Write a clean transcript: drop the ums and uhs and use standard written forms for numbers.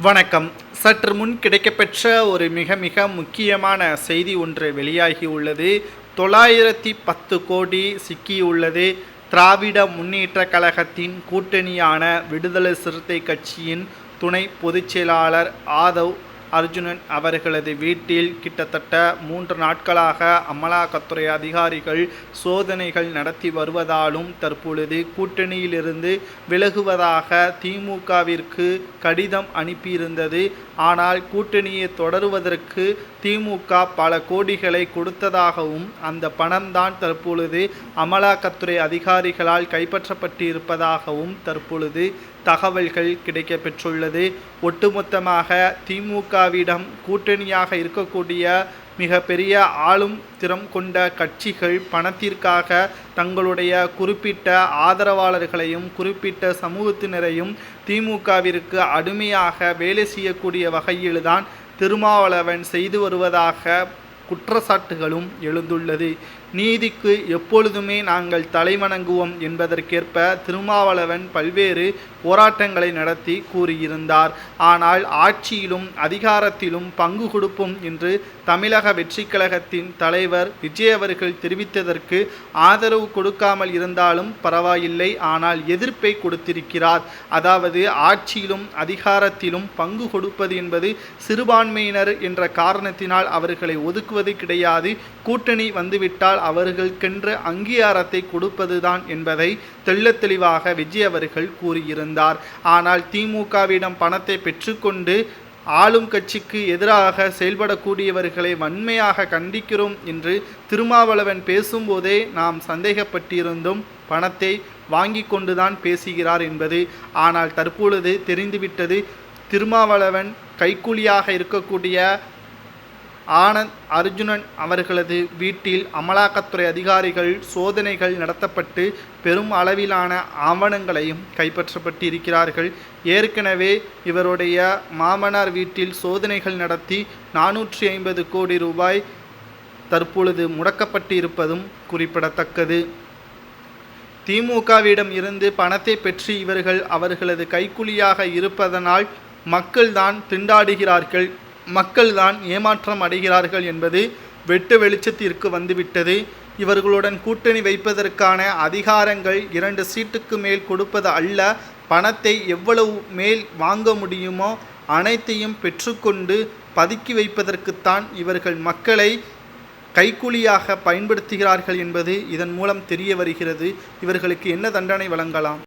வணக்கம். சற்று முன் கிடைக்கப்பெற்ற ஒரு மிக மிக முக்கியமான செய்தி ஒன்று வெளியாகி உள்ளது. 910 கோடி சிக்கியுள்ளது. திராவிட முன்னேற்ற கழகத்தின் கூட்டணியான விடுதலை சிறுத்தை கட்சியின் துணை பொதுச் செயலாளர் ஆதவ் அர்ஜுனன் அவர்களது வீட்டில் கிட்டத்தட்ட 3 நாட்களாக அமலாக்கத்துறை அதிகாரிகள் சோதனைகள் நடத்தி வருவதாலும் தற்பொழுது கூட்டணியிலிருந்து விலகுவதாக திமுகவிற்கு கடிதம் அனுப்பியிருந்தது. ஆனால் கூட்டணியை தொடருவதற்கு திமுக பல கோடிகளை கொடுத்ததாகவும் அந்த பணம்தான் தற்பொழுது அமலாக்கத்துறை அதிகாரிகளால் கைப்பற்றப்பட்டிருப்பதாகவும் தற்பொழுது தகவல்கள் கிடைக்கப்பெற்றுள்ளது. ஒட்டுமொத்தமாக திமுகவிடம் கூட்டணியாக இருக்கக்கூடிய மிகப்பெரிய ஆளும் திறம் கொண்ட கட்சிகள் பணத்திற்காக தங்களுடைய குறிப்பிட்ட ஆதரவாளர்களையும் குறிப்பிட்ட சமூகத்தினரையும் திமுகவிற்கு அடிமையாக வேலை செய்யக்கூடிய வகையில்தான் திருமாவளவன் செய்து வருவதாக குற்றச்சாட்டுகளும் எழுந்துள்ளது. நீதிக்கு எப்பொழுதுமே நாங்கள் தலைவணங்குவோம் என்பதற்கேற்ப திருமாவளவன் பல்வேறு போராட்டங்களை நடத்தி கூறியிருந்தார். ஆனால் ஆட்சியிலும் அதிகாரத்திலும் பங்கு கொடுப்போம் என்று தமிழக வெற்றிக் கழகத்தின் தலைவர் விஜய் அவர்கள் தெரிவித்ததற்கு ஆதரவு கொடுக்காமல் இருந்தாலும் பரவாயில்லை, ஆனால் எதிர்ப்பை கொடுத்திருக்கிறார். அதாவது ஆட்சியிலும் அதிகாரத்திலும் பங்கு கொடுப்பது என்பது சிறுபான்மையினர் என்ற காரணத்தினால் அவர்களை ஒதுக்குவது கிடையாது. கூட்டணி வந்துவிட்டால் அவர்களுக்கென்று அங்கீகாரத்தை கொடுப்பதுதான் என்பதை தெள்ளத் தெளிவாக விஜய் அவர்கள் கூறியிருந்தார். ஆனால் திமுகவிடம் பணத்தை பெற்றுக்கொண்டு ஆளும் கட்சிக்கு எதிராக செயல்படக்கூடியவர்களை வன்மையாக கண்டிக்கிறோம் என்று திருமாவளவன் பேசும்போதே நாம் சந்தேகப்பட்டிருந்தோம், பணத்தை வாங்கி கொண்டுதான் பேசுகிறார் என்பது. ஆனால் தற்பொழுது தெரிந்துவிட்டது, திருமாவளவன் கைக்கூலியாக இருக்கக்கூடிய ஆனந்த் அர்ஜுனன் அவர்களது வீட்டில் அமலாக்கத்துறை அதிகாரிகள் சோதனைகள் நடத்தப்பட்டு பெரும் அளவிலான ஆவணங்களையும் கைப்பற்றப்பட்டிருக்கிறார்கள். ஏற்கனவே இவருடைய மாமனார் வீட்டில் சோதனைகள் நடத்தி 450 கோடி ரூபாய் தற்பொழுது முடக்கப்பட்டிருப்பதும் குறிப்பிடத்தக்கது. திமுகவிடம் இருந்து பணத்தை பெற்று இவர்கள் அவர்களது கைக்கூலியாக இருப்பதனால் மக்கள்தான் திண்டாடுகிறார்கள், மக்கள்தான் ஏமாற்றம் அடைகிறார்கள் என்பது வெட்டு வெளிச்சத்திற்கு வந்துவிட்டது. இவர்களுடன் கூட்டணி வைப்பதற்கான அதிகாரங்கள் 2 சீட்டுக்கு மேல் கொடுப்பது அல்ல, பணத்தை எவ்வளவு மேல் வாங்க முடியுமோ அனைத்தையும் பெற்றுக்கொண்டு பதுக்கி வைப்பதற்குத்தான் இவர்கள் மக்களை கைக்கூலியாக பயன்படுத்துகிறார்கள் என்பது இதன் மூலம் தெரிய வருகிறது. இவர்களுக்கு என்ன தண்டனை வழங்கலாம்?